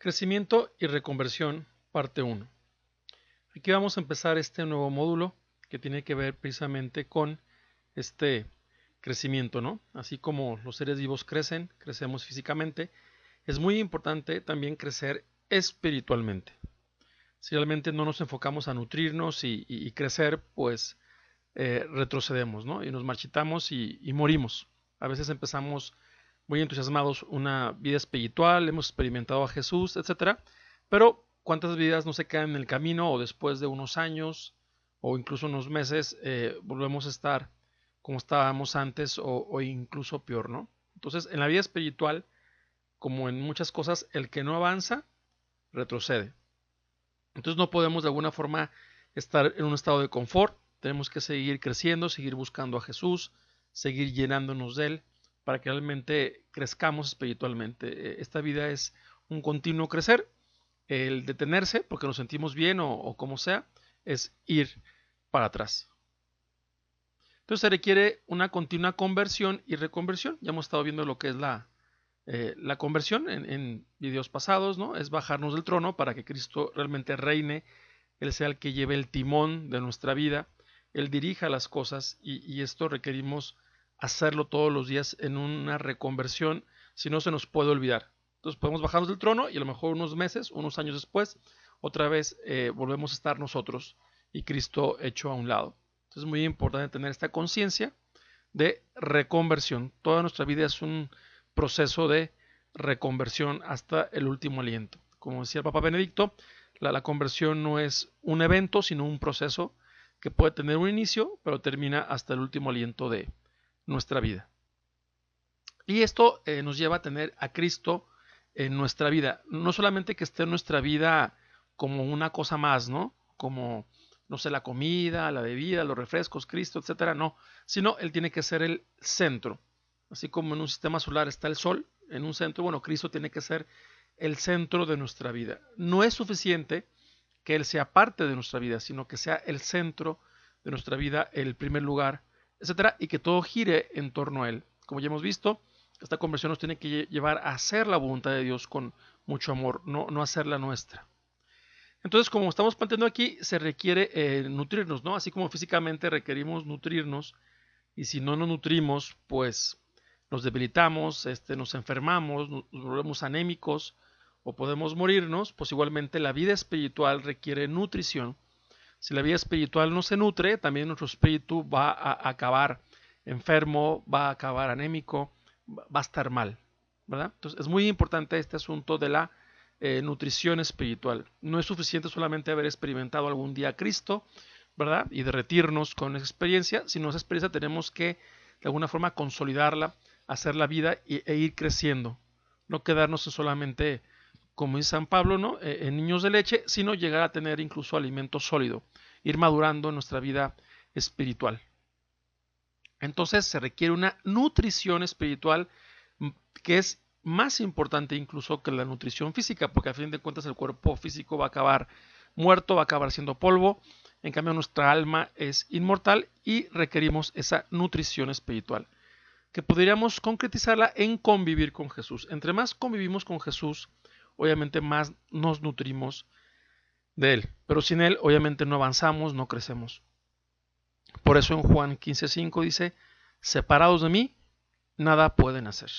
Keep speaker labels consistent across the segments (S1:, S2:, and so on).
S1: Crecimiento y reconversión, parte 1. Aquí vamos a empezar este nuevo módulo que tiene que ver precisamente con este crecimiento, ¿no? Así como los seres vivos crecen, crecemos físicamente, es muy importante también crecer espiritualmente. Si realmente no nos enfocamos a nutrirnos y crecer, pues retrocedemos, ¿no? Y nos marchitamos y morimos. A veces empezamos muy entusiasmados una vida espiritual, hemos experimentado a Jesús, etcétera, pero ¿cuántas vidas no se quedan en el camino o después de unos años o incluso unos meses volvemos a estar como estábamos antes o incluso peor, ¿no? Entonces, en la vida espiritual, como en muchas cosas, el que no avanza, retrocede. Entonces no podemos de alguna forma estar en un estado de confort, tenemos que seguir creciendo, seguir buscando a Jesús, seguir llenándonos de Él, para que realmente crezcamos espiritualmente. Esta vida es un continuo crecer, el detenerse, porque nos sentimos bien o como sea, es ir para atrás. Entonces se requiere una continua conversión y reconversión. Ya hemos estado viendo lo que es la conversión en videos pasados, ¿no? Es bajarnos del trono para que Cristo realmente reine, Él sea el que lleve el timón de nuestra vida, Él dirija las cosas y esto requerimos hacerlo todos los días en una reconversión, si no se nos puede olvidar. Entonces podemos bajarnos del trono y a lo mejor unos meses, unos años después, otra vez volvemos a estar nosotros y Cristo hecho a un lado. Entonces es muy importante tener esta conciencia de reconversión. Toda nuestra vida es un proceso de reconversión hasta el último aliento. Como decía el Papa Benedicto, la conversión no es un evento, sino un proceso que puede tener un inicio, pero termina hasta el último aliento de nuestra vida. Y esto nos lleva a tener a Cristo en nuestra vida. No solamente que esté en nuestra vida como una cosa más, ¿no? Como, no sé, la comida, la bebida, los refrescos, Cristo, etcétera, no. Sino Él tiene que ser el centro. Así como en un sistema solar está el Sol, en un centro, bueno, Cristo tiene que ser el centro de nuestra vida. No es suficiente que Él sea parte de nuestra vida, sino que sea el centro de nuestra vida, el primer lugar, etcétera, y que todo gire en torno a Él. Como ya hemos visto, esta conversión nos tiene que llevar a hacer la voluntad de Dios con mucho amor, no hacer la nuestra. Entonces, como estamos planteando aquí, se requiere nutrirnos, ¿no? Así como físicamente requerimos nutrirnos, y si no nos nutrimos, pues nos debilitamos, nos enfermamos, nos volvemos anémicos o podemos morirnos, pues igualmente la vida espiritual requiere nutrición. Si la vida espiritual no se nutre, también nuestro espíritu va a acabar enfermo, va a acabar anémico, va a estar mal, ¿verdad? Entonces es muy importante este asunto de la nutrición espiritual. No es suficiente solamente haber experimentado algún día a Cristo, ¿verdad? Y derretirnos con esa experiencia, sino esa experiencia tenemos que de alguna forma consolidarla, hacer la vida e ir creciendo. No quedarnos en solamente, como dice San Pablo, ¿no? En niños de leche, sino llegar a tener incluso alimento sólido, ir madurando en nuestra vida espiritual. Entonces se requiere una nutrición espiritual que es más importante incluso que la nutrición física, porque a fin de cuentas el cuerpo físico va a acabar muerto, va a acabar siendo polvo, en cambio nuestra alma es inmortal y requerimos esa nutrición espiritual, que podríamos concretizarla en convivir con Jesús. Entre más convivimos con Jesús, obviamente más nos nutrimos de Él, pero sin Él obviamente no avanzamos, no crecemos. Por eso en Juan 15:5 dice, separados de mí, nada pueden hacer.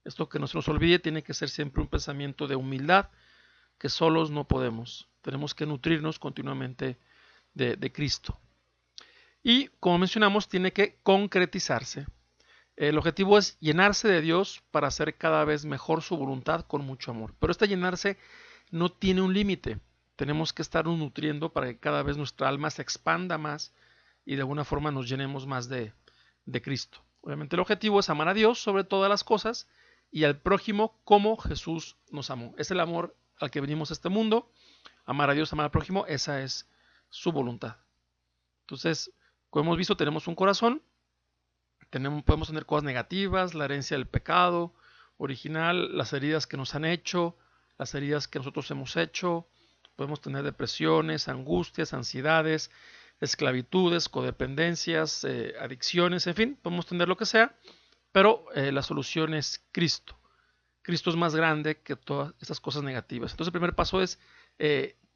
S1: Esto que no se nos olvide tiene que ser siempre un pensamiento de humildad, que solos no podemos. Tenemos que nutrirnos continuamente de Cristo. Y como mencionamos, tiene que concretizarse. El objetivo es llenarse de Dios para hacer cada vez mejor su voluntad con mucho amor. Pero este llenarse no tiene un límite. Tenemos que estarnos nutriendo para que cada vez nuestra alma se expanda más y de alguna forma nos llenemos más de Cristo. Obviamente el objetivo es amar a Dios sobre todas las cosas y al prójimo como Jesús nos amó. Es el amor al que venimos a este mundo. Amar a Dios, amar al prójimo, esa es su voluntad. Entonces, como hemos visto, tenemos un corazón, podemos tener cosas negativas, la herencia del pecado original, las heridas que nos han hecho, las heridas que nosotros hemos hecho, podemos tener depresiones, angustias, ansiedades, esclavitudes, codependencias, adicciones, en fin, podemos tener lo que sea, pero la solución es Cristo. Cristo es más grande que todas estas cosas negativas. Entonces el primer paso es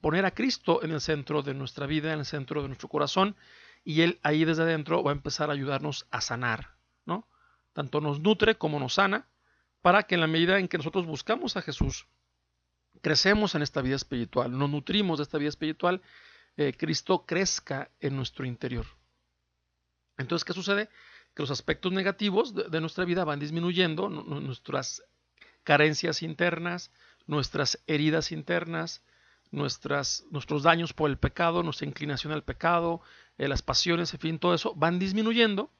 S1: poner a Cristo en el centro de nuestra vida, en el centro de nuestro corazón, y Él ahí desde adentro va a empezar a ayudarnos a sanar, ¿no? Tanto nos nutre como nos sana, para que en la medida en que nosotros buscamos a Jesús, crecemos en esta vida espiritual, nos nutrimos de esta vida espiritual, Cristo crezca en nuestro interior. Entonces, ¿qué sucede? Que los aspectos negativos de nuestra vida van disminuyendo, nuestras carencias internas, nuestras heridas internas, nuestros daños por el pecado, nuestra inclinación al pecado, las pasiones, en fin, todo eso van disminuyendo,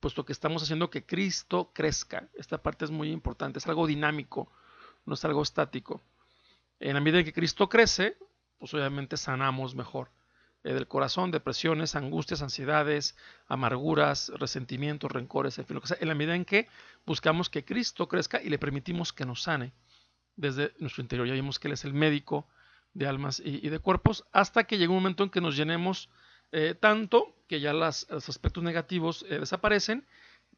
S1: puesto que estamos haciendo que Cristo crezca. Esta parte es muy importante, es algo dinámico, no es algo estático. En la medida en que Cristo crece, pues obviamente sanamos mejor del corazón, depresiones, angustias, ansiedades, amarguras, resentimientos, rencores, en fin, lo que sea, en la medida en que buscamos que Cristo crezca y le permitimos que nos sane desde nuestro interior. Ya vimos que Él es el médico de almas y de cuerpos, hasta que llega un momento en que nos llenemos tanto que ya los aspectos negativos desaparecen,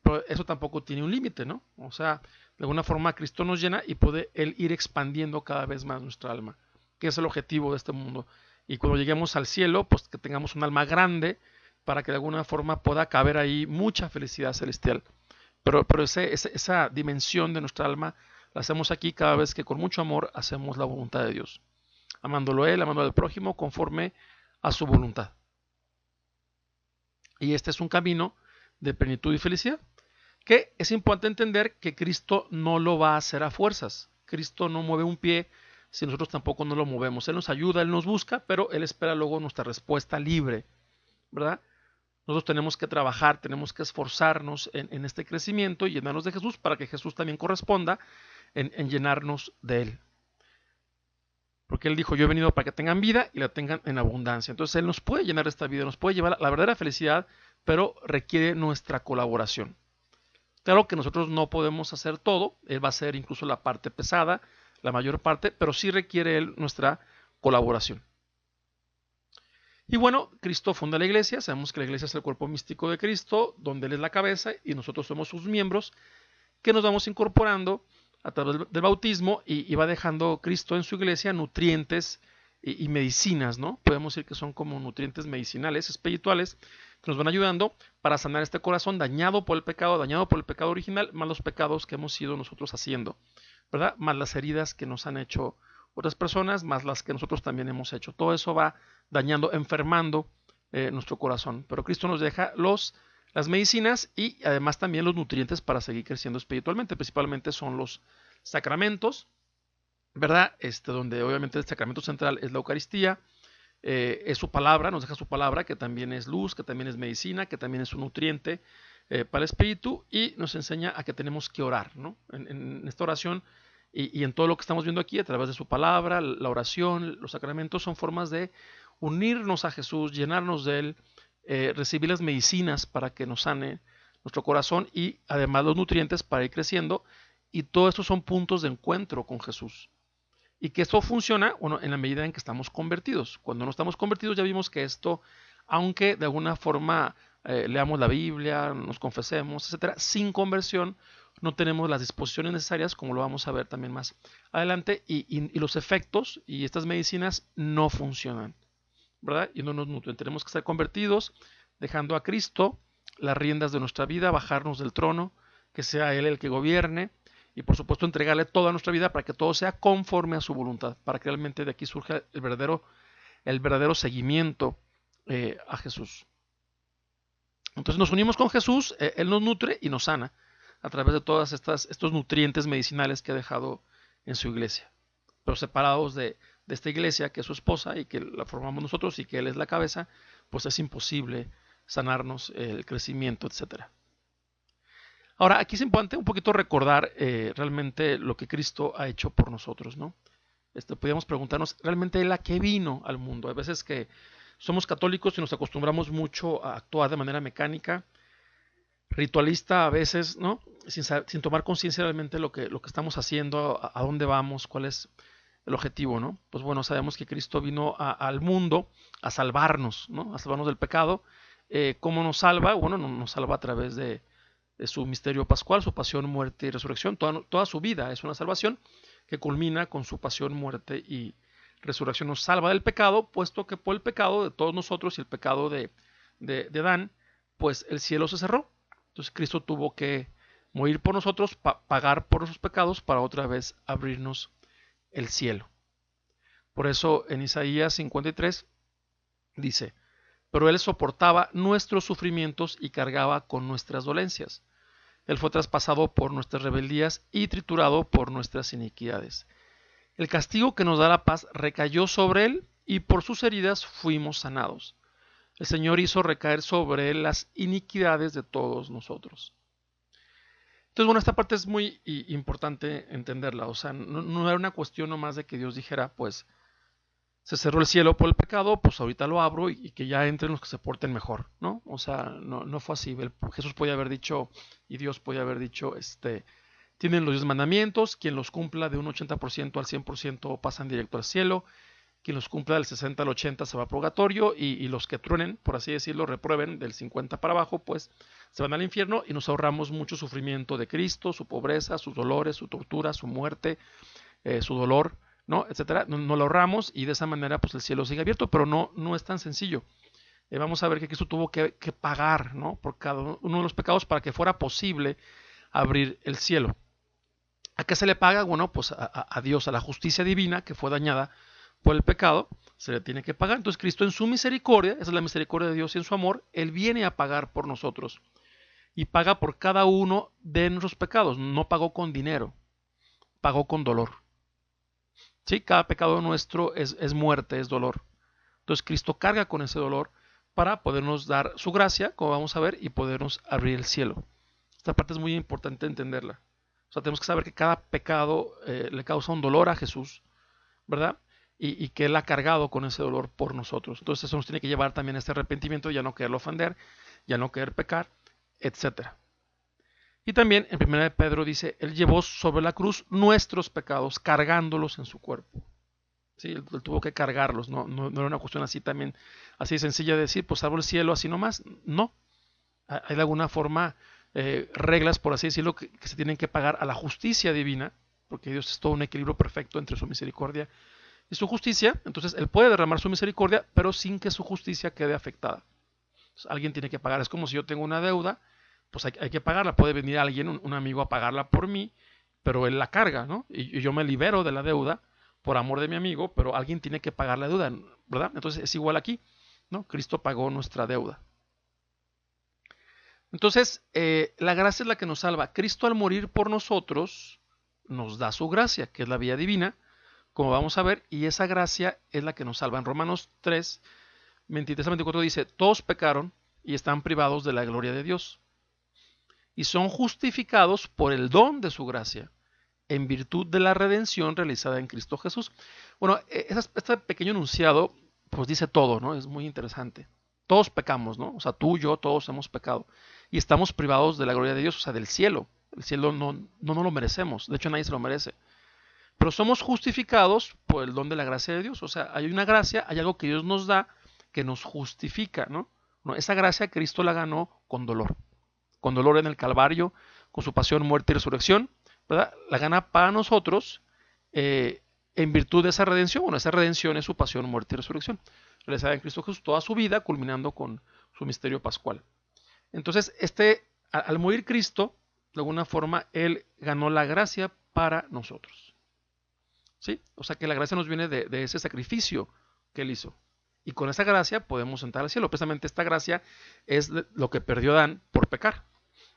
S1: pero eso tampoco tiene un límite, ¿no? O sea, de alguna forma Cristo nos llena y puede Él ir expandiendo cada vez más nuestra alma, que es el objetivo de este mundo. Y cuando lleguemos al cielo, pues que tengamos un alma grande para que de alguna forma pueda caber ahí mucha felicidad celestial. Pero esa dimensión de nuestra alma la hacemos aquí cada vez que con mucho amor hacemos la voluntad de Dios, amándolo a Él, amando al prójimo conforme a su voluntad. Y este es un camino de plenitud y felicidad, que es importante entender que Cristo no lo va a hacer a fuerzas. Cristo no mueve un pie si nosotros tampoco no lo movemos. Él nos ayuda, Él nos busca, pero Él espera luego nuestra respuesta libre, ¿verdad? Nosotros tenemos que trabajar, tenemos que esforzarnos en este crecimiento y llenarnos de Jesús para que Jesús también corresponda en llenarnos de Él. Porque Él dijo, yo he venido para que tengan vida y la tengan en abundancia. Entonces Él nos puede llenar esta vida, nos puede llevar a la verdadera felicidad, pero requiere nuestra colaboración. Claro que nosotros no podemos hacer todo, Él va a hacer incluso la parte pesada, la mayor parte, pero sí requiere Él nuestra colaboración. Y bueno, Cristo funda la iglesia, sabemos que la iglesia es el cuerpo místico de Cristo, donde Él es la cabeza y nosotros somos sus miembros, que nos vamos incorporando a través del bautismo y va dejando Cristo en su iglesia nutrientes y medicinas, ¿no? Podemos decir que son como nutrientes medicinales, espirituales, que nos van ayudando para sanar este corazón dañado por el pecado original, más los pecados que hemos ido nosotros haciendo, ¿verdad? Más las heridas que nos han hecho otras personas, más las que nosotros también hemos hecho. Todo eso va dañando, enfermando nuestro corazón. Pero Cristo nos deja las medicinas y además también los nutrientes para seguir creciendo espiritualmente. Principalmente son los sacramentos, ¿verdad? Donde obviamente el sacramento central es la Eucaristía, es su palabra, nos deja su palabra, que también es luz, que también es medicina, que también es un nutriente para el espíritu, y nos enseña a que tenemos que orar, ¿no? En esta oración y en todo lo que estamos viendo aquí, a través de su palabra, la oración, los sacramentos son formas de unirnos a Jesús, llenarnos de Él, recibir las medicinas para que nos sane nuestro corazón y además los nutrientes para ir creciendo, y todo esto son puntos de encuentro con Jesús. Y que esto funciona, bueno, en la medida en que estamos convertidos. Cuando no estamos convertidos ya vimos que esto, aunque de alguna forma leamos la Biblia, nos confesemos, etcétera, sin conversión no tenemos las disposiciones necesarias, como lo vamos a ver también más adelante, y los efectos y estas medicinas no funcionan, ¿verdad? Y no nos nutren. Tenemos que estar convertidos, dejando a Cristo las riendas de nuestra vida, bajarnos del trono, que sea Él el que gobierne, y por supuesto entregarle toda nuestra vida para que todo sea conforme a su voluntad, para que realmente de aquí surja el verdadero seguimiento a Jesús. Entonces nos unimos con Jesús, Él nos nutre y nos sana a través de todos estos nutrientes medicinales que ha dejado en su iglesia, pero separados de esta iglesia que es su esposa y que la formamos nosotros y que Él es la cabeza, pues es imposible sanarnos, el crecimiento, etcétera. Ahora, aquí es importante un poquito recordar realmente lo que Cristo ha hecho por nosotros, ¿no? Podríamos preguntarnos, ¿realmente Él a qué vino al mundo? Hay veces que somos católicos y nos acostumbramos mucho a actuar de manera mecánica, ritualista a veces, ¿no? Sin tomar conciencia realmente lo que estamos haciendo, a dónde vamos, cuál es el objetivo, ¿no? Pues bueno, sabemos que Cristo vino al mundo a salvarnos, ¿no? A salvarnos del pecado. ¿Cómo nos salva? Bueno, nos salva a través de su misterio pascual, su pasión, muerte y resurrección. Toda su vida es una salvación que culmina con su pasión, muerte y resurrección. Nos salva del pecado, puesto que por el pecado de todos nosotros y el pecado de Adán, pues el cielo se cerró. Entonces Cristo tuvo que morir por nosotros, pagar por nuestros pecados para otra vez abrirnos el cielo. Por eso en Isaías 53 dice: pero Él soportaba nuestros sufrimientos y cargaba con nuestras dolencias. Él fue traspasado por nuestras rebeldías y triturado por nuestras iniquidades. El castigo que nos da la paz recayó sobre Él, y por sus heridas fuimos sanados. El Señor hizo recaer sobre Él las iniquidades de todos nosotros. Entonces, bueno, esta parte es muy importante entenderla. O sea, no era una cuestión nomás de que Dios dijera, pues, se cerró el cielo por el pecado, pues ahorita lo abro y que ya entren los que se porten mejor, ¿no? O sea, no fue así. Jesús podía haber dicho, y Dios podía haber dicho, tienen los 10 mandamientos, quien los cumpla de un 80% al 100% pasan directo al cielo, quien los cumpla del 60 al 80 se va a purgatorio, y los que truenen, por así decirlo, reprueben del 50 para abajo, pues se van al infierno, y nos ahorramos mucho sufrimiento de Cristo, su pobreza, sus dolores, su tortura, su muerte, su dolor, ¿no? Etcétera. No lo ahorramos, y de esa manera pues el cielo sigue abierto, pero no es tan sencillo. Vamos a ver que Cristo tuvo que pagar, ¿no?, por cada uno de los pecados para que fuera posible abrir el cielo. ¿A qué se le paga? Bueno, pues a Dios, a la justicia divina que fue dañada por el pecado, se le tiene que pagar. Entonces Cristo en su misericordia, esa es la misericordia de Dios, y en su amor, Él viene a pagar por nosotros. Y paga por cada uno de nuestros pecados. No pagó con dinero, pagó con dolor. ¿Sí? Cada pecado nuestro es muerte, es dolor. Entonces Cristo carga con ese dolor para podernos dar su gracia, como vamos a ver, y podernos abrir el cielo. Esta parte es muy importante entenderla. O sea, tenemos que saber que cada pecado le causa un dolor a Jesús, ¿verdad? Y que Él ha cargado con ese dolor por nosotros. Entonces eso nos tiene que llevar también a este arrepentimiento, ya no quererlo ofender, ya no querer pecar, etcétera. Y también en 1 de Pedro dice, Él llevó sobre la cruz nuestros pecados, cargándolos en su cuerpo. ¿Sí? Él tuvo que cargarlos, no era una cuestión así también, así sencilla de decir, pues salvo el cielo, así nomás. No, hay de alguna forma reglas, por así decirlo, que se tienen que pagar a la justicia divina, porque Dios es todo un equilibrio perfecto entre su misericordia y su justicia. Entonces Él puede derramar su misericordia, pero sin que su justicia quede afectada. Entonces, alguien tiene que pagar. Es como si yo tengo una deuda, pues hay que pagarla. Puede venir alguien, un amigo, a pagarla por mí, pero él la carga, ¿no? Y yo me libero de la deuda por amor de mi amigo, pero alguien tiene que pagar la deuda, ¿verdad? Entonces es igual aquí, ¿no? Cristo pagó nuestra deuda. Entonces, la gracia es la que nos salva. Cristo, al morir por nosotros, nos da su gracia, que es la vía divina, como vamos a ver, y esa gracia es la que nos salva. En Romanos 3, 23 a 24 dice, todos pecaron y están privados de la gloria de Dios, y son justificados por el don de su gracia, en virtud de la redención realizada en Cristo Jesús. Bueno, este pequeño enunciado pues dice todo, ¿no? Es muy interesante. Todos pecamos, ¿no? O sea, tú, yo, todos hemos pecado. Y estamos privados de la gloria de Dios, o sea, del cielo. El cielo no lo merecemos. De hecho, nadie se lo merece. Pero somos justificados por el don de la gracia de Dios. O sea, hay una gracia, hay algo que Dios nos da que nos justifica, ¿no? Esa gracia Cristo la ganó con dolor. Con dolor en el Calvario, con su pasión, muerte y resurrección, ¿verdad? La gana para nosotros en virtud de esa redención. Bueno, esa redención es su pasión, muerte y resurrección, realizada en Cristo Jesús toda su vida, culminando con su misterio pascual. Entonces, al morir Cristo, de alguna forma, Él ganó la gracia para nosotros. ¿Sí? O sea que la gracia nos viene de ese sacrificio que Él hizo. Y con esa gracia podemos entrar al cielo. Precisamente esta gracia es lo que perdió Adán por pecar.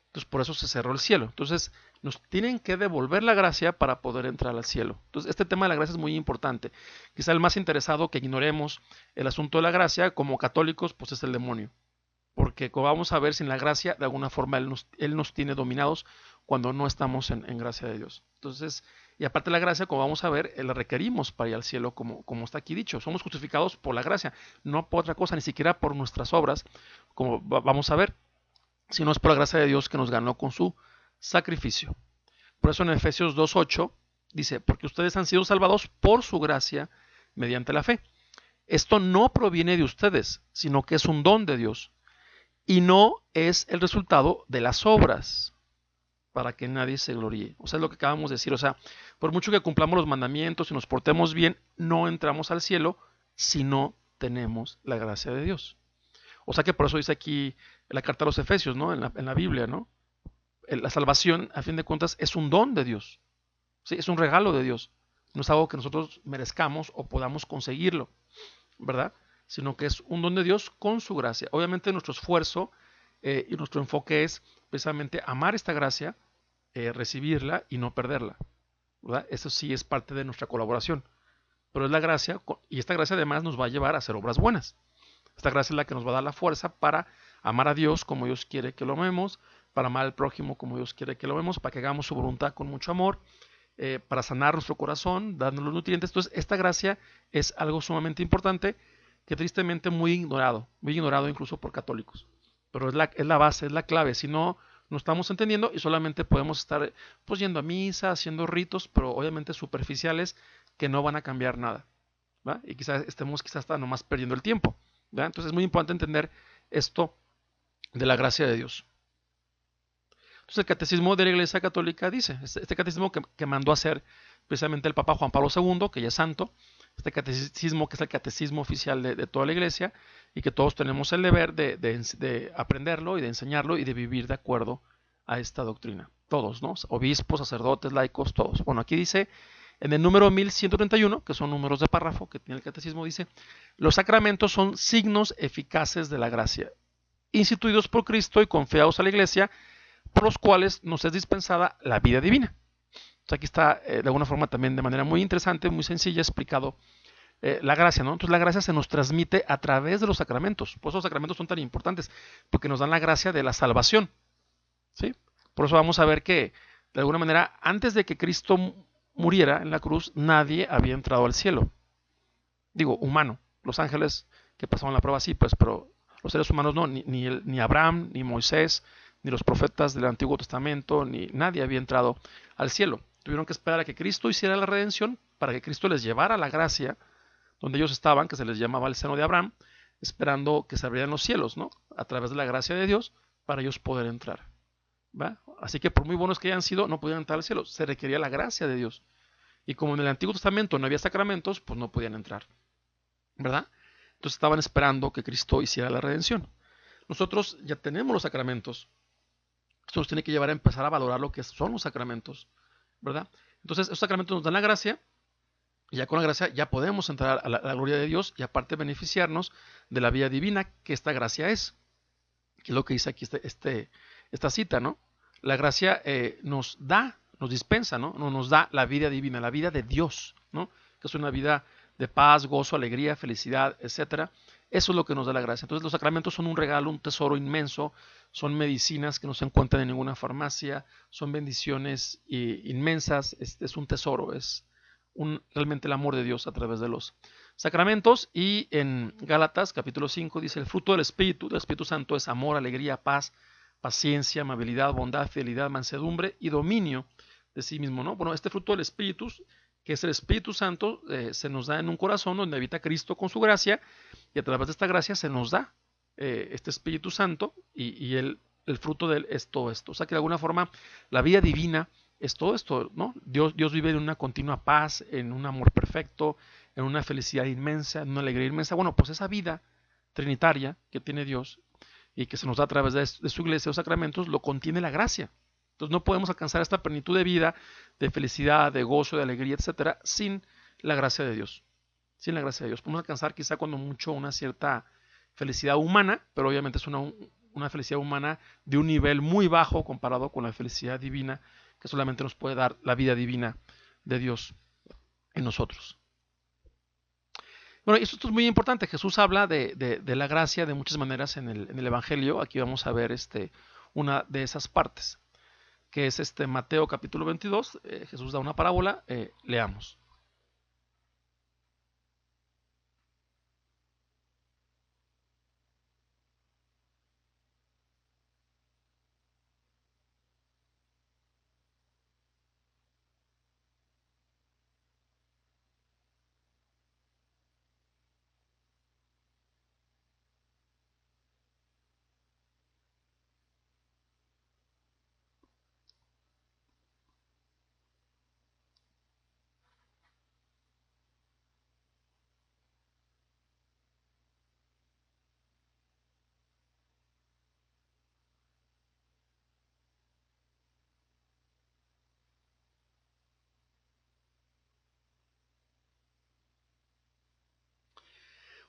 S1: Entonces por eso se cerró el cielo. Entonces nos tienen que devolver la gracia para poder entrar al cielo. Entonces este tema de la gracia es muy importante. Quizá el más interesado que ignoremos el asunto de la gracia como católicos pues es el demonio. Porque como vamos a ver, sin la gracia de alguna forma él nos tiene dominados cuando no estamos en gracia de Dios. Entonces, y aparte de la gracia, como vamos a ver, la requerimos para ir al cielo, como está aquí dicho. Somos justificados por la gracia, no por otra cosa, ni siquiera por nuestras obras, como vamos a ver, sino es por la gracia de Dios que nos ganó con su sacrificio. Por eso en Efesios 2:8 dice, porque ustedes han sido salvados por su gracia mediante la fe. Esto no proviene de ustedes, sino que es un don de Dios. y no es el resultado de las obras, para que nadie se gloríe. O sea, es lo que acabamos de decir. O sea, por mucho que cumplamos los mandamientos y nos portemos bien, no entramos al cielo si no tenemos la gracia de Dios. O sea que por eso dice aquí la carta a los Efesios, ¿no? En la Biblia, ¿no? La salvación, a fin de cuentas, es un don de Dios. ¿Sí? Es un regalo de Dios. No es algo que nosotros merezcamos o podamos conseguirlo, ¿verdad? Sino que es un don de Dios con su gracia. Obviamente nuestro esfuerzo y nuestro enfoque es precisamente amar esta gracia, recibirla y no perderla, ¿verdad? Eso sí es parte de nuestra colaboración. Pero es la gracia, y esta gracia además nos va a llevar a hacer obras buenas. Esta gracia es la que nos va a dar la fuerza para amar a Dios como Dios quiere que lo amemos, para amar al prójimo como Dios quiere que lo amemos, para que hagamos su voluntad con mucho amor, para sanar nuestro corazón, dándonos los nutrientes. Entonces, esta gracia es algo sumamente importante que tristemente muy ignorado incluso por católicos. Pero es la base, es la clave. Si no, no estamos entendiendo y solamente podemos estar pues yendo a misa, haciendo ritos, pero obviamente superficiales que no van a cambiar nada. ¿Va? Y quizás estemos hasta nomás perdiendo el tiempo. ¿Va? Entonces es muy importante entender esto de la gracia de Dios. Entonces el catecismo de la Iglesia Católica dice, este catecismo que mandó a hacer precisamente el Papa Juan Pablo II, que ya es santo, este catecismo que es el catecismo oficial de toda la Iglesia y que todos tenemos el deber de aprenderlo y de enseñarlo y de vivir de acuerdo a esta doctrina. Todos, ¿no? Obispos, sacerdotes, laicos, todos. Bueno, aquí dice, en el número 1131, que son números de párrafo que tiene el catecismo, dice, los sacramentos son signos eficaces de la gracia, instituidos por Cristo y confiados a la Iglesia, por los cuales nos es dispensada la vida divina. Entonces aquí está de alguna forma también de manera muy interesante, muy sencilla, explicado la gracia, ¿no? Entonces la gracia se nos transmite a través de los sacramentos. Por eso los sacramentos son tan importantes, porque nos dan la gracia de la salvación, ¿sí? Por eso vamos a ver que, de alguna manera, antes de que Cristo muriera en la cruz, nadie había entrado al cielo. Digo, humano. Los ángeles que pasaban la prueba sí, pues, pero los seres humanos no, ni Abraham, ni Moisés, ni los profetas del Antiguo Testamento, ni nadie había entrado al cielo. Tuvieron que esperar a que Cristo hiciera la redención para que Cristo les llevara la gracia donde ellos estaban, que se les llamaba el seno de Abraham, esperando que se abrieran los cielos, ¿no? A través de la gracia de Dios, para ellos poder entrar. ¿Va? Así que por muy buenos que hayan sido, no podían entrar al cielo. Se requería la gracia de Dios. Y como en el Antiguo Testamento no había sacramentos, pues no podían entrar. ¿Verdad? Entonces estaban esperando que Cristo hiciera la redención. Nosotros ya tenemos los sacramentos. Esto nos tiene que llevar a empezar a valorar lo que son los sacramentos, ¿verdad? Entonces, esos sacramentos nos dan la gracia, y ya con la gracia ya podemos entrar a la gloria de Dios y aparte beneficiarnos de la vida divina que esta gracia es, que es lo que dice aquí esta cita, ¿no? La gracia nos da, nos dispensa, ¿no? Nos da la vida divina, la vida de Dios, ¿no? Que es una vida de paz, gozo, alegría, felicidad, etcétera. Eso es lo que nos da la gracia. Entonces los sacramentos son un regalo, un tesoro inmenso, son medicinas que no se encuentran en ninguna farmacia, son bendiciones inmensas, es un tesoro, es realmente el amor de Dios a través de los sacramentos. Y en Gálatas capítulo 5 dice, el fruto del Espíritu Santo es amor, alegría, paz, paciencia, amabilidad, bondad, fidelidad, mansedumbre y dominio de sí mismo, ¿no? Bueno, este fruto del Espíritu, que es el Espíritu Santo, se nos da en un corazón donde habita Cristo con su gracia, y a través de esta gracia se nos da este Espíritu Santo, y el fruto de él es todo esto. O sea que de alguna forma la vida divina es todo esto, ¿no? Dios vive en una continua paz, en un amor perfecto, en una felicidad inmensa, en una alegría inmensa. Bueno, pues esa vida trinitaria que tiene Dios y que se nos da a través de su iglesia, los sacramentos, lo contiene la gracia. Entonces no podemos alcanzar esta plenitud de vida, de felicidad, de gozo, de alegría, etcétera, sin la gracia de Dios. Sin la gracia de Dios. Podemos alcanzar quizá cuando mucho una cierta felicidad humana, pero obviamente es una felicidad humana de un nivel muy bajo comparado con la felicidad divina que solamente nos puede dar la vida divina de Dios en nosotros. Bueno, esto es muy importante. Jesús habla de la gracia de muchas maneras en el Evangelio. Aquí vamos a ver una de esas partes, que es Mateo capítulo 22. Jesús da una parábola. Leamos.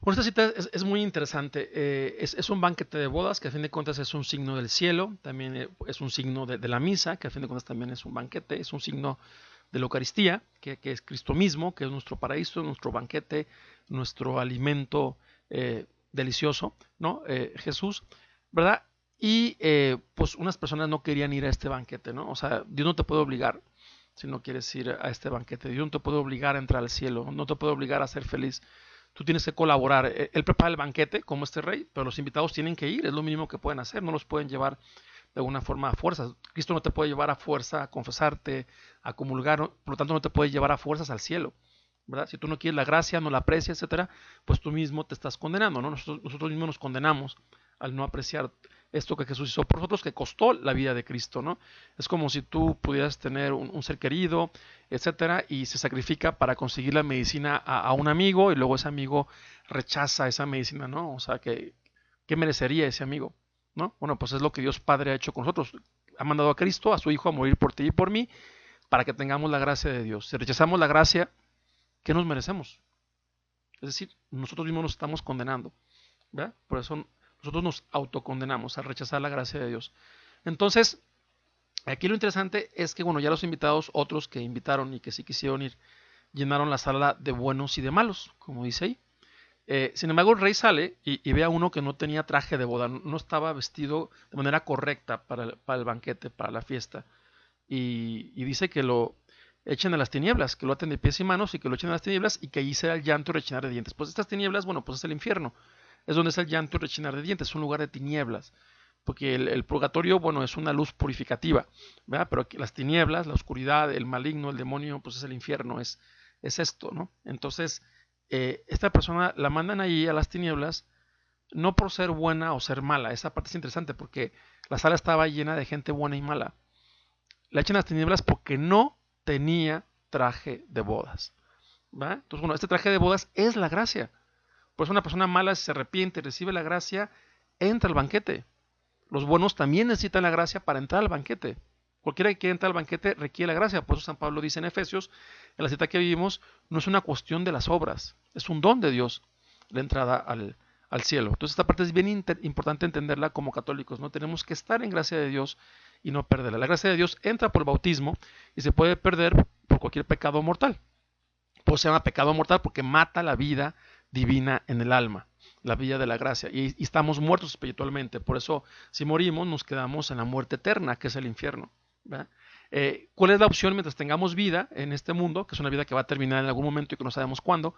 S1: Bueno, esta cita es muy interesante. Es un banquete de bodas que a fin de cuentas es un signo del cielo, también es un signo de la misa, que a fin de cuentas también es un banquete, es un signo de la Eucaristía, que es Cristo mismo, que es nuestro paraíso, nuestro banquete, nuestro alimento delicioso, ¿no? Jesús, ¿verdad? Y pues unas personas no querían ir a este banquete, ¿no? O sea, Dios no te puede obligar si no quieres ir a este banquete. Dios no te puede obligar a entrar al cielo, no te puede obligar a ser feliz. Tú tienes que colaborar. Él prepara el banquete como este rey, pero los invitados tienen que ir, es lo mínimo que pueden hacer, no los pueden llevar de alguna forma a fuerzas. Cristo no te puede llevar a fuerza a confesarte, a comulgar, por lo tanto no te puede llevar a fuerzas al cielo, ¿verdad? Si tú no quieres la gracia, no la aprecias, etcétera, pues tú mismo te estás condenando, ¿no? Nosotros mismos nos condenamos al no apreciar esto que Jesús hizo por nosotros, que costó la vida de Cristo, ¿no? Es como si tú pudieras tener un ser querido, etcétera, y se sacrifica para conseguir la medicina a un amigo y luego ese amigo rechaza esa medicina, ¿no? O sea, ¿qué merecería ese amigo? ¿No? Bueno, pues es lo que Dios Padre ha hecho con nosotros. Ha mandado a Cristo, a su Hijo, a morir por ti y por mí, para que tengamos la gracia de Dios. Si rechazamos la gracia, ¿qué nos merecemos? Es decir, nosotros mismos nos estamos condenando, ¿verdad? Por eso nosotros nos autocondenamos al rechazar la gracia de Dios. Entonces, aquí lo interesante es que, bueno, ya los invitados, otros que invitaron y que sí quisieron ir, llenaron la sala de buenos y de malos, como dice ahí. Sin embargo, el rey sale y ve a uno que no tenía traje de boda, no estaba vestido de manera correcta para el banquete, para la fiesta. Y dice que lo echen a las tinieblas, que lo aten de pies y manos y que lo echen a las tinieblas y que allí será el llanto y rechinar de dientes. Pues estas tinieblas, bueno, pues es el infierno. Es donde es el llanto y rechinar de dientes, es un lugar de tinieblas. Porque el purgatorio, bueno, es una luz purificativa, ¿verdad? Pero las tinieblas, la oscuridad, el maligno, el demonio, pues es el infierno, es esto, ¿no? Entonces, esta persona la mandan ahí a las tinieblas, no por ser buena o ser mala. Esa parte es interesante porque la sala estaba llena de gente buena y mala. La echan a las tinieblas porque no tenía traje de bodas, ¿va? Entonces, bueno, este traje de bodas es la gracia. Por eso una persona mala, si se arrepiente y recibe la gracia, entra al banquete. Los buenos también necesitan la gracia para entrar al banquete. Cualquiera que entra al banquete requiere la gracia. Por eso San Pablo dice en Efesios, en la cita que vivimos, no es una cuestión de las obras, es un don de Dios la entrada al cielo. Entonces esta parte es bien importante entenderla como católicos, ¿no? Tenemos que estar en gracia de Dios y no perderla. La gracia de Dios entra por el bautismo y se puede perder por cualquier pecado mortal. Pues se llama pecado mortal porque mata la vida divina en el alma, la vida de la gracia, y estamos muertos espiritualmente. Por eso, si morimos, nos quedamos en la muerte eterna, que es el infierno, ¿verdad? ¿Cuál es la opción mientras tengamos vida en este mundo? Que es una vida que va a terminar en algún momento y que no sabemos cuándo,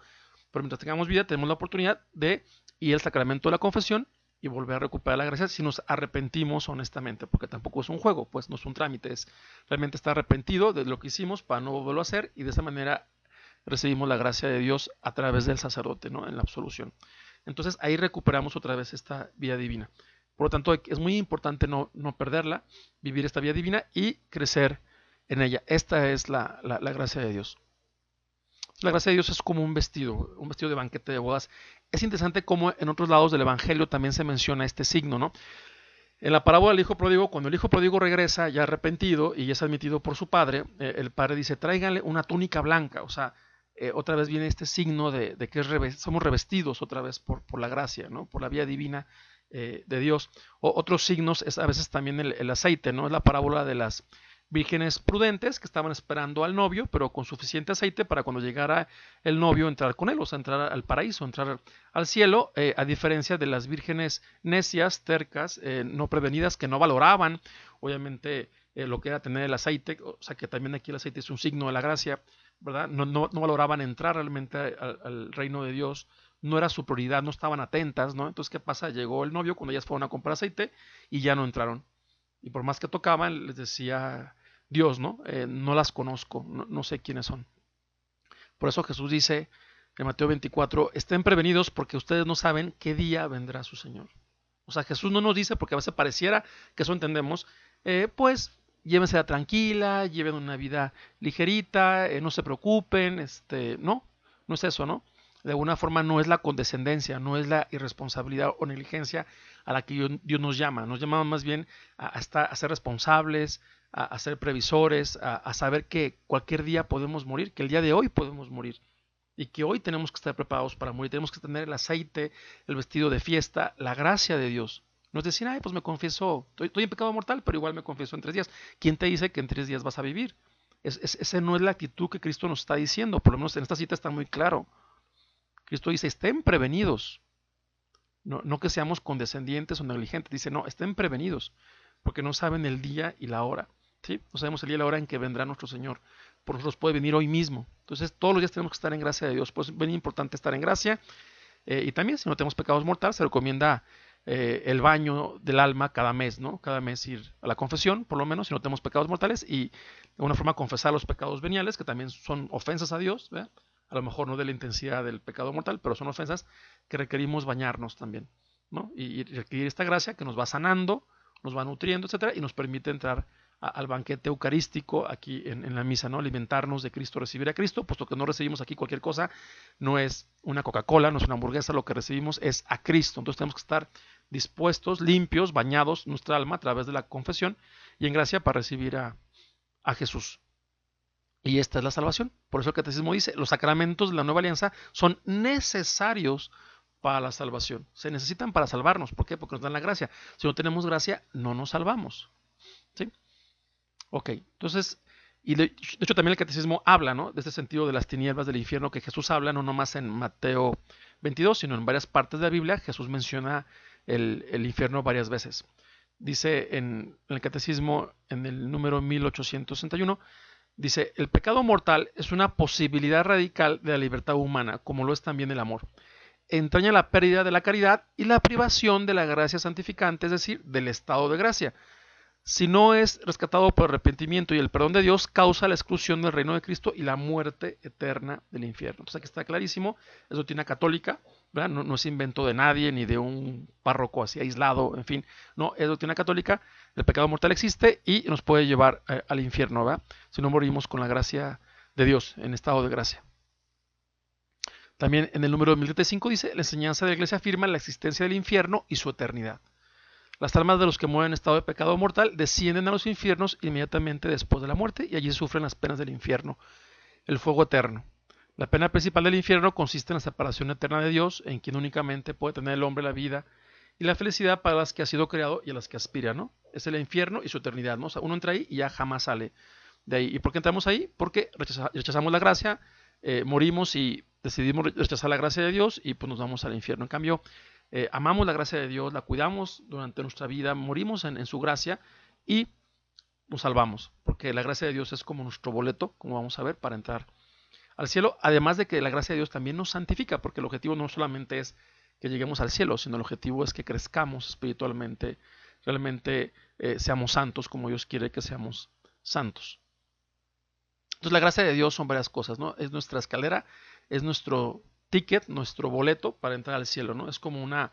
S1: pero mientras tengamos vida tenemos la oportunidad de ir al sacramento de la confesión y volver a recuperar la gracia si nos arrepentimos honestamente, porque tampoco es un juego, pues no es un trámite, es realmente estar arrepentido de lo que hicimos para no volverlo a hacer y de esa manera recibimos la gracia de Dios a través del sacerdote, ¿no? En la absolución. Entonces ahí recuperamos otra vez esta vida divina. Por lo tanto, es muy importante no perderla, vivir esta vida divina y crecer en ella. Esta es la gracia de Dios. La gracia de Dios es como un vestido de banquete de bodas. Es interesante cómo en otros lados del Evangelio también se menciona este signo, ¿no? En la parábola del hijo pródigo, cuando el hijo pródigo regresa ya arrepentido y es admitido por su padre, el padre dice, tráiganle una túnica blanca, o sea, otra vez viene este signo de que somos revestidos otra vez por la gracia, ¿no? Por la vía divina de Dios. Otros signos es a veces también el aceite, ¿no? Es la parábola de las vírgenes prudentes que estaban esperando al novio, pero con suficiente aceite para cuando llegara el novio entrar con él, o sea, entrar al paraíso, entrar al cielo, a diferencia de las vírgenes necias, tercas, no prevenidas, que no valoraban, obviamente, lo que era tener el aceite, o sea, que también aquí el aceite es un signo de la gracia, ¿verdad? No valoraban entrar realmente al reino de Dios, no era su prioridad, no estaban atentas, ¿no? Entonces, ¿qué pasa? Llegó el novio cuando ellas fueron a comprar aceite y ya no entraron. Y por más que tocaban, les decía Dios, ¿no? No las conozco, no sé quiénes son. Por eso Jesús dice en Mateo 24, estén prevenidos porque ustedes no saben qué día vendrá su Señor. O sea, Jesús no nos dice, porque a veces pareciera que eso entendemos, pues llévensela tranquila, lleven una vida ligerita, no se preocupen, no es eso, ¿no? De alguna forma no es la condescendencia, no es la irresponsabilidad o negligencia a la que Dios nos llama más bien a ser responsables, a ser previsores, a saber que cualquier día podemos morir, que el día de hoy podemos morir. y que hoy tenemos que estar preparados para morir. Tenemos que tener el aceite, el vestido de fiesta, la gracia de Dios. No es decir, ay, pues me confieso, estoy en pecado mortal, pero igual me confieso en 3 días. ¿Quién te dice que en 3 días vas a vivir? Esa no es la actitud que Cristo nos está diciendo, por lo menos en esta cita está muy claro. Cristo dice, estén prevenidos. No que seamos condescendientes o negligentes. Dice, no, estén prevenidos, porque no saben el día y la hora. ¿Sí? No sabemos el día y la hora en que vendrá nuestro Señor. Por nosotros puede venir hoy mismo. Entonces, todos los días tenemos que estar en gracia de Dios. Pues es bien importante estar en gracia. Y también, si no tenemos pecados mortales, se recomienda el baño del alma cada mes, ¿no? Cada mes ir a la confesión, por lo menos, si no tenemos pecados mortales, y de una forma confesar los pecados veniales, que también son ofensas a Dios, ¿verdad? A lo mejor no de la intensidad del pecado mortal, pero son ofensas que requerimos bañarnos también, ¿no? Y requerir esta gracia que nos va sanando, nos va nutriendo, etcétera, y nos permite entrar al banquete eucarístico aquí en la misa, ¿no? Alimentarnos de Cristo, recibir a Cristo, puesto que no recibimos aquí cualquier cosa, no es una Coca-Cola, no es una hamburguesa, lo que recibimos es a Cristo. Entonces tenemos que estar dispuestos, limpios, bañados nuestra alma a través de la confesión y en gracia para recibir a Jesús. Y esta es la salvación. Por eso el catecismo dice, los sacramentos de la nueva alianza son necesarios para la salvación. Se necesitan para salvarnos. ¿Por qué? Porque nos dan la gracia. Si no tenemos gracia, no nos salvamos. ¿Sí? Ok, entonces, y de hecho también el catecismo habla, ¿no? De este sentido de las tinieblas del infierno que Jesús habla, no nomás en Mateo 22, sino en varias partes de la Biblia. Jesús menciona el infierno varias veces. Dice en el catecismo, en el número 1861, dice, el pecado mortal es una posibilidad radical de la libertad humana, como lo es también el amor. Entraña la pérdida de la caridad y la privación de la gracia santificante, es decir, del estado de gracia. Si no es rescatado por arrepentimiento y el perdón de Dios, causa la exclusión del reino de Cristo y la muerte eterna del infierno. Entonces aquí está clarísimo, es doctrina católica, ¿verdad? No es invento de nadie ni de un párroco así aislado, en fin, no, es doctrina católica, el pecado mortal existe y nos puede llevar al infierno, ¿verdad? Si no morimos con la gracia de Dios, en estado de gracia. También en el número 1035 dice, la enseñanza de la Iglesia afirma la existencia del infierno y su eternidad. Las almas de los que mueren en estado de pecado mortal descienden a los infiernos inmediatamente después de la muerte y allí sufren las penas del infierno, el fuego eterno. La pena principal del infierno consiste en la separación eterna de Dios, en quien únicamente puede tener el hombre la vida y la felicidad para las que ha sido creado y a las que aspira, ¿no? Es el infierno y su eternidad, ¿no? O sea, uno entra ahí y ya jamás sale de ahí. ¿Y por qué entramos ahí? Porque rechazamos la gracia, morimos y decidimos rechazar la gracia de Dios y pues nos vamos al infierno. En cambio, amamos la gracia de Dios, la cuidamos durante nuestra vida, morimos en su gracia y nos salvamos, porque la gracia de Dios es como nuestro boleto, como vamos a ver, para entrar al cielo, además de que la gracia de Dios también nos santifica, porque el objetivo no solamente es que lleguemos al cielo, sino el objetivo es que crezcamos espiritualmente, realmente seamos santos como Dios quiere que seamos santos. Entonces la gracia de Dios son varias cosas, ¿no? Es nuestra escalera, es nuestro ticket, nuestro boleto para entrar al cielo, ¿no? Es como una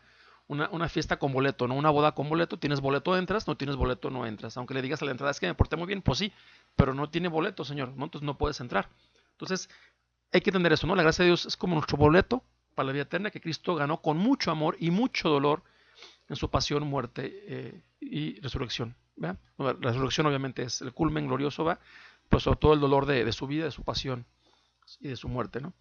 S1: fiesta con boleto, ¿no? Una boda con boleto, tienes boleto, entras, no tienes boleto, no entras. Aunque le digas a la entrada, es que me porté muy bien, pues sí, pero no tiene boleto, señor, ¿no? Entonces no puedes entrar. Entonces hay que entender eso, ¿no? La gracia de Dios es como nuestro boleto para la vida eterna que Cristo ganó con mucho amor y mucho dolor en su pasión, muerte y resurrección. ¿Verdad? La resurrección obviamente es el culmen glorioso, ¿va? Pues sobre todo el dolor de su vida, de su pasión y de su muerte, ¿no?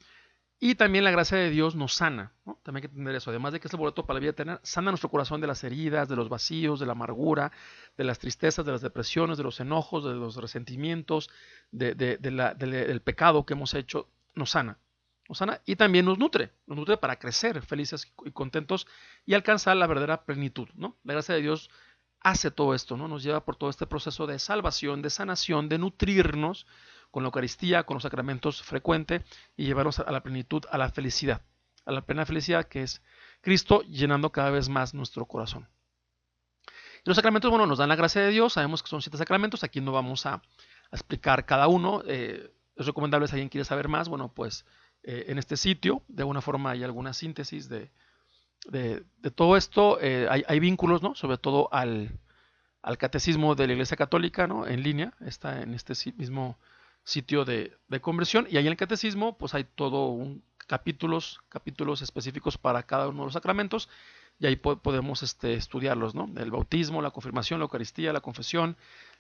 S1: Y también la gracia de Dios nos sana, ¿no? También hay que entender eso. Además de que es el boleto para la vida eterna, sana nuestro corazón de las heridas, de los vacíos, de la amargura, de las tristezas, de las depresiones, de los enojos, de los resentimientos, del pecado que hemos hecho. Nos sana. Nos sana y también nos nutre para crecer felices y contentos y alcanzar la verdadera plenitud, ¿no? La gracia de Dios hace todo esto, ¿no? Nos lleva por todo este proceso de salvación, de sanación, de nutrirnos con la Eucaristía, con los sacramentos frecuente y llevarnos a la plenitud, a la felicidad, a la plena felicidad que es Cristo llenando cada vez más nuestro corazón. Y los sacramentos, bueno, nos dan la gracia de Dios, sabemos que son 7 sacramentos, aquí no vamos a explicar cada uno, es recomendable si alguien quiere saber más, bueno, pues en este sitio, de alguna forma hay alguna síntesis de todo esto, hay vínculos, ¿no? Sobre todo al catecismo de la Iglesia Católica, ¿no? En línea, está en este mismo sitio de conversión y ahí en el catecismo pues hay todo capítulos específicos para cada uno de los sacramentos y ahí podemos estudiarlos, ¿no? El bautismo, la confirmación, la Eucaristía, la confesión,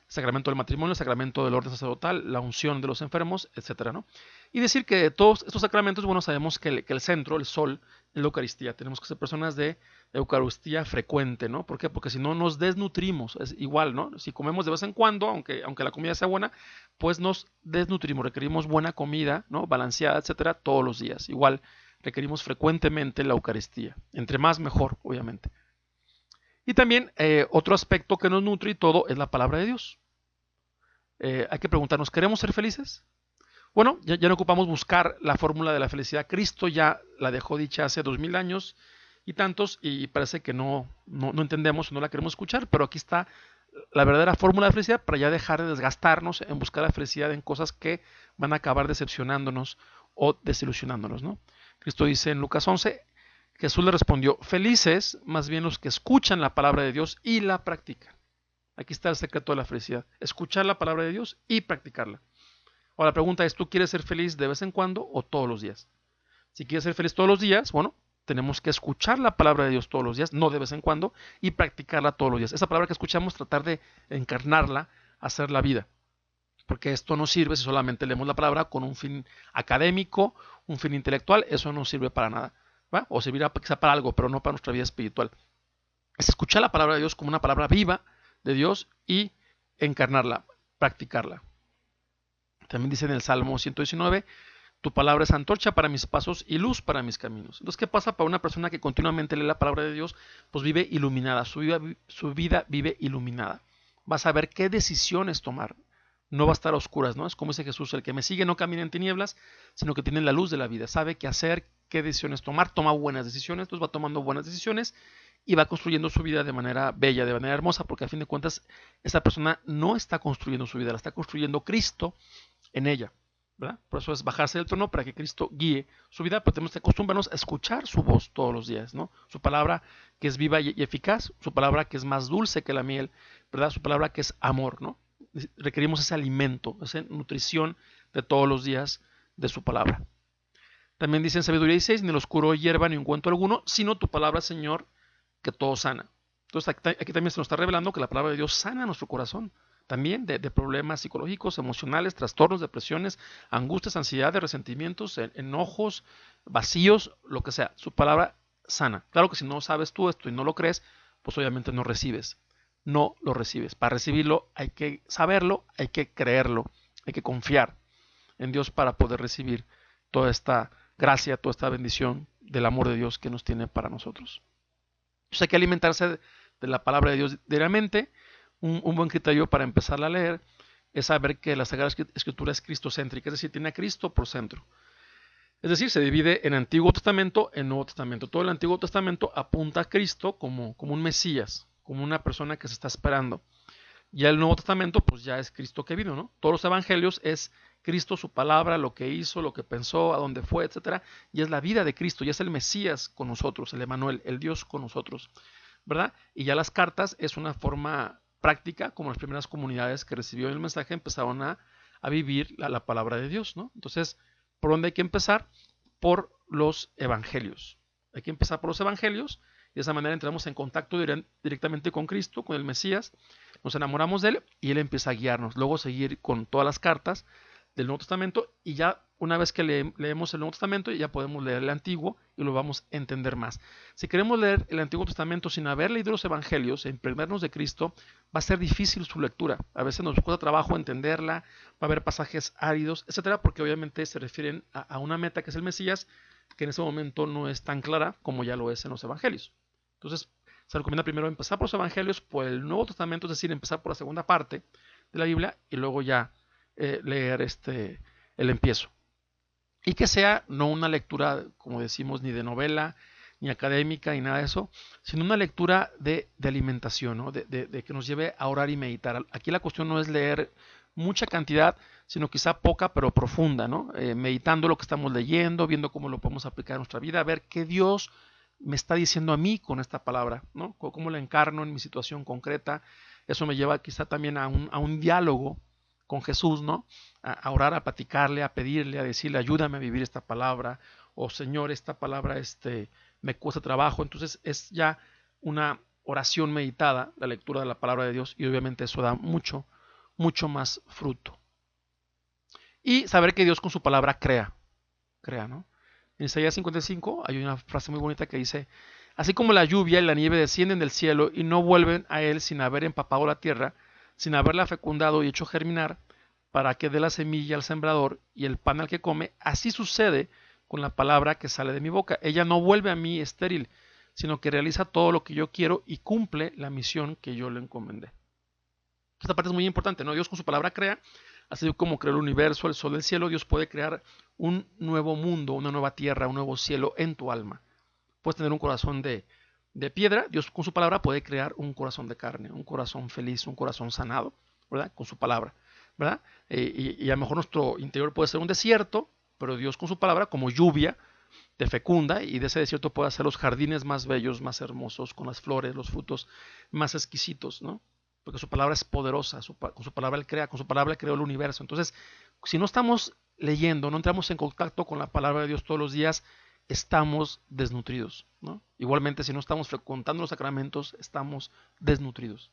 S1: sacramento del matrimonio, el sacramento del orden sacerdotal, la unción de los enfermos, etcétera, ¿no? Y decir que de todos estos sacramentos, bueno, sabemos que el centro, el sol, es la Eucaristía. Tenemos que ser personas de Eucaristía frecuente, ¿no? ¿Por qué? Porque si no nos desnutrimos, es igual, ¿no? Si comemos de vez en cuando, aunque la comida sea buena, pues nos desnutrimos, requerimos buena comida, ¿no? Balanceada, etcétera, todos los días. Igual requerimos frecuentemente la Eucaristía. Entre más, mejor, obviamente. Y también otro aspecto que nos nutre y todo es la palabra de Dios. Hay que preguntarnos, ¿queremos ser felices? Bueno, ya no ocupamos buscar la fórmula de la felicidad. Cristo ya la dejó dicha hace 2000 años y tantos, y parece que no entendemos, no la queremos escuchar, pero aquí está la verdadera fórmula de felicidad para ya dejar de desgastarnos en buscar la felicidad en cosas que van a acabar decepcionándonos o desilusionándonos, ¿no? Cristo dice en Lucas 11, Jesús le respondió, felices más bien los que escuchan la palabra de Dios y la practican. Aquí está el secreto de la felicidad, escuchar la palabra de Dios y practicarla. Ahora la pregunta es, ¿tú quieres ser feliz de vez en cuando o todos los días? Si quieres ser feliz todos los días, bueno, tenemos que escuchar la palabra de Dios todos los días, no de vez en cuando, y practicarla todos los días. Esa palabra que escuchamos, tratar de encarnarla, hacer la vida. Porque esto no sirve si solamente leemos la palabra con un fin académico, un fin intelectual, eso no sirve para nada. ¿Va? O servirá quizá para algo, pero no para nuestra vida espiritual. Es escuchar la palabra de Dios como una palabra viva de Dios y encarnarla, practicarla. También dice en el Salmo 119, tu palabra es antorcha para mis pasos y luz para mis caminos. Entonces, ¿qué pasa para una persona que continuamente lee la palabra de Dios? Pues vive iluminada, su vida vive iluminada. Va a saber qué decisiones tomar. No va a estar a oscuras, ¿no? Es como dice Jesús, el que me sigue no camina en tinieblas, sino que tiene la luz de la vida. Sabe qué hacer, qué decisiones tomar, toma buenas decisiones, entonces va tomando buenas decisiones y va construyendo su vida de manera bella, de manera hermosa, porque a fin de cuentas esa persona no está construyendo su vida, la está construyendo Cristo en ella, ¿verdad? Por eso es bajarse del trono para que Cristo guíe su vida, pero tenemos que acostumbrarnos a escuchar su voz todos los días, ¿no? Su palabra que es viva y eficaz, su palabra que es más dulce que la miel, ¿verdad? Su palabra que es amor, ¿no? Requerimos ese alimento, esa nutrición de todos los días de su palabra. También dice en Sabiduría 16, ni el oscuro hierba ni ungüento alguno, sino tu palabra, Señor, que todo sana. Entonces aquí también se nos está revelando que la palabra de Dios sana nuestro corazón, también de problemas psicológicos, emocionales, trastornos, depresiones, angustias, ansiedades, resentimientos, enojos, vacíos, lo que sea. Su palabra sana. Claro que si no sabes tú esto y no lo crees, pues obviamente no recibes. No lo recibes. Para recibirlo hay que saberlo, hay que creerlo, hay que confiar en Dios para poder recibir toda esta gracia, toda esta bendición del amor de Dios que nos tiene para nosotros. Entonces hay que alimentarse de la palabra de Dios diariamente. Un buen criterio para empezar a leer es saber que la Sagrada Escritura es cristocéntrica, es decir, tiene a Cristo por centro. Es decir, se divide en Antiguo Testamento y Nuevo Testamento. Todo el Antiguo Testamento apunta a Cristo como un Mesías, como una persona que se está esperando. Ya el Nuevo Testamento, pues ya es Cristo que vino, ¿no? Todos los evangelios es Cristo, su palabra, lo que hizo, lo que pensó, a dónde fue, etcétera. Y es la vida de Cristo, ya es el Mesías con nosotros, el Emmanuel, el Dios con nosotros, ¿verdad? Y ya las cartas es una forma práctica, como las primeras comunidades que recibieron el mensaje empezaron a vivir la palabra de Dios, ¿no? Entonces, ¿por dónde hay que empezar? Por los evangelios. Hay que empezar por los evangelios y de esa manera entramos en contacto directamente con Cristo, con el Mesías, nos enamoramos de él y él empieza a guiarnos. Luego seguir con todas las cartas del Nuevo Testamento y ya una vez que leemos el Nuevo Testamento ya podemos leer el Antiguo y lo vamos a entender más. Si queremos leer el Antiguo Testamento sin haber leído los Evangelios e impregnarnos de Cristo, va a ser difícil su lectura. A veces nos cuesta trabajo entenderla, va a haber pasajes áridos, etcétera, porque obviamente se refieren a una meta que es el Mesías, que en ese momento no es tan clara como ya lo es en los Evangelios. Entonces, se recomienda primero empezar por los Evangelios, por el Nuevo Testamento, es decir, empezar por la segunda parte de la Biblia y luego ya leer el empiezo. Y que sea no una lectura, como decimos, ni de novela, ni académica, ni nada de eso, sino una lectura de alimentación, ¿no? de que nos lleve a orar y meditar. Aquí la cuestión no es leer mucha cantidad, sino quizá poca, pero profunda, ¿no? Meditando lo que estamos leyendo, viendo cómo lo podemos aplicar en nuestra vida, a ver qué Dios me está diciendo a mí con esta palabra, ¿no? Cómo la encarno en mi situación concreta. Eso me lleva quizá también a un diálogo con Jesús, ¿no? A orar, a platicarle, a pedirle, a decirle, ayúdame a vivir esta palabra, o Señor, esta palabra me cuesta trabajo. Entonces es ya una oración meditada, la lectura de la palabra de Dios, y obviamente eso da mucho, mucho más fruto. Y saber que Dios con su palabra crea, ¿no? En Isaías 55 hay una frase muy bonita que dice: así como la lluvia y la nieve descienden del cielo y no vuelven a él sin haber empapado la tierra, sin haberla fecundado y hecho germinar, para que dé la semilla al sembrador y el pan al que come, así sucede con la palabra que sale de mi boca. Ella no vuelve a mí estéril, sino que realiza todo lo que yo quiero y cumple la misión que yo le encomendé. Esta parte es muy importante, ¿no? Dios con su palabra crea, así como creó el universo, el sol, el cielo. Dios puede crear un nuevo mundo, una nueva tierra, un nuevo cielo en tu alma. Puedes tener un corazón de piedra. Dios con su palabra puede crear un corazón de carne, un corazón feliz, un corazón sanado, ¿verdad? Con su palabra, ¿verdad? Y a lo mejor nuestro interior puede ser un desierto, pero Dios con su palabra, como lluvia, te fecunda, y de ese desierto puede hacer los jardines más bellos, más hermosos, con las flores, los frutos más exquisitos, ¿no? Porque su palabra es poderosa, con su palabra Él crea, con su palabra Él creó el universo. Entonces, si no estamos leyendo, no entramos en contacto con la palabra de Dios todos los días, estamos desnutridos, ¿no? Igualmente, si no estamos frecuentando los sacramentos, estamos desnutridos.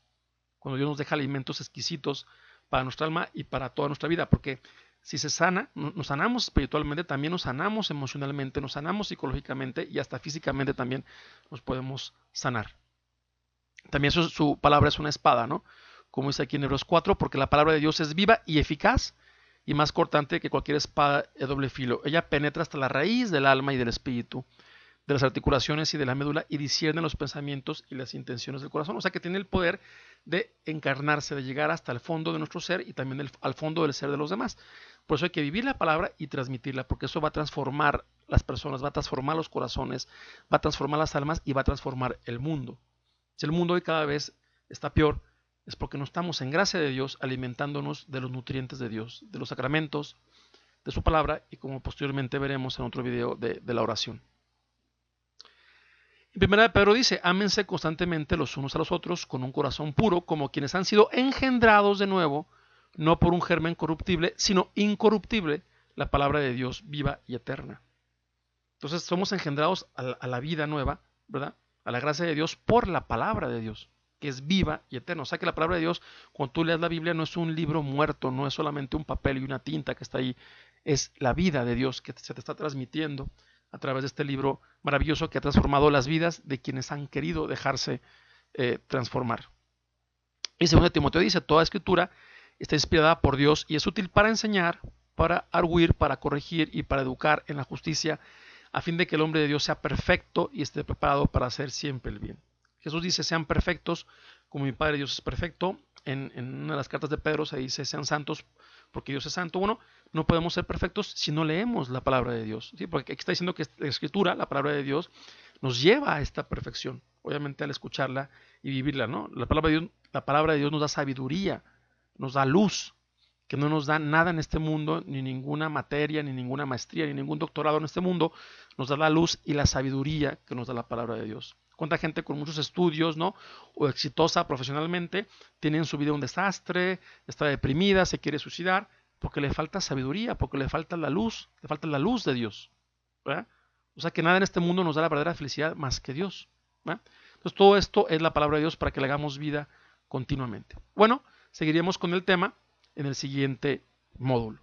S1: Cuando Dios nos deja alimentos exquisitos para nuestra alma y para toda nuestra vida, porque si se sana, nos sanamos espiritualmente, también nos sanamos emocionalmente, nos sanamos psicológicamente y hasta físicamente también nos podemos sanar. También su palabra es una espada, ¿no? Como dice aquí en Hebreos 4, porque la palabra de Dios es viva y eficaz y más cortante que cualquier espada de doble filo. Ella penetra hasta la raíz del alma y del espíritu, de las articulaciones y de la médula, y discierne los pensamientos y las intenciones del corazón. O sea que tiene el poder de encarnarse, de llegar hasta el fondo de nuestro ser y también al fondo del ser de los demás. Por eso hay que vivir la palabra y transmitirla, porque eso va a transformar las personas, va a transformar los corazones, va a transformar las almas y va a transformar el mundo. Si el mundo hoy cada vez está peor, es porque no estamos en gracia de Dios alimentándonos de los nutrientes de Dios, de los sacramentos, de su palabra, y como posteriormente veremos en otro video de la oración. En primera de Pedro dice: ámense constantemente los unos a los otros con un corazón puro, como quienes han sido engendrados de nuevo, no por un germen corruptible, sino incorruptible, la palabra de Dios viva y eterna. Entonces somos engendrados a la vida nueva, ¿verdad? A la gracia de Dios por la palabra de Dios, que es viva y eterna. O sea que la palabra de Dios, cuando tú leas la Biblia, no es un libro muerto, no es solamente un papel y una tinta que está ahí, es la vida de Dios que se te está transmitiendo a través de este libro maravilloso que ha transformado las vidas de quienes han querido dejarse transformar. Y 2 Timoteo dice: toda escritura está inspirada por Dios y es útil para enseñar, para arguir, para corregir y para educar en la justicia, a fin de que el hombre de Dios sea perfecto y esté preparado para hacer siempre el bien. Jesús dice: sean perfectos como mi Padre Dios es perfecto. En una de las cartas de Pedro se dice: sean santos porque Dios es santo. Bueno, no podemos ser perfectos si no leemos la palabra de Dios, ¿sí? Porque aquí está diciendo que la escritura, la palabra de Dios, nos lleva a esta perfección, obviamente al escucharla y vivirla, ¿no? La palabra de Dios nos da sabiduría, nos da luz, que no nos da nada en este mundo, ni ninguna materia, ni ninguna maestría, ni ningún doctorado en este mundo. Nos da la luz y la sabiduría que nos da la palabra de Dios. ¿Cuánta gente con muchos estudios, ¿no?, o exitosa profesionalmente, tiene en su vida un desastre, está deprimida, se quiere suicidar, porque le falta sabiduría, porque le falta la luz de Dios, ¿verdad? O sea que nada en este mundo nos da la verdadera felicidad más que Dios, ¿verdad? Entonces todo esto es la palabra de Dios para que le hagamos vida continuamente. Bueno, seguiremos con el tema en el siguiente módulo.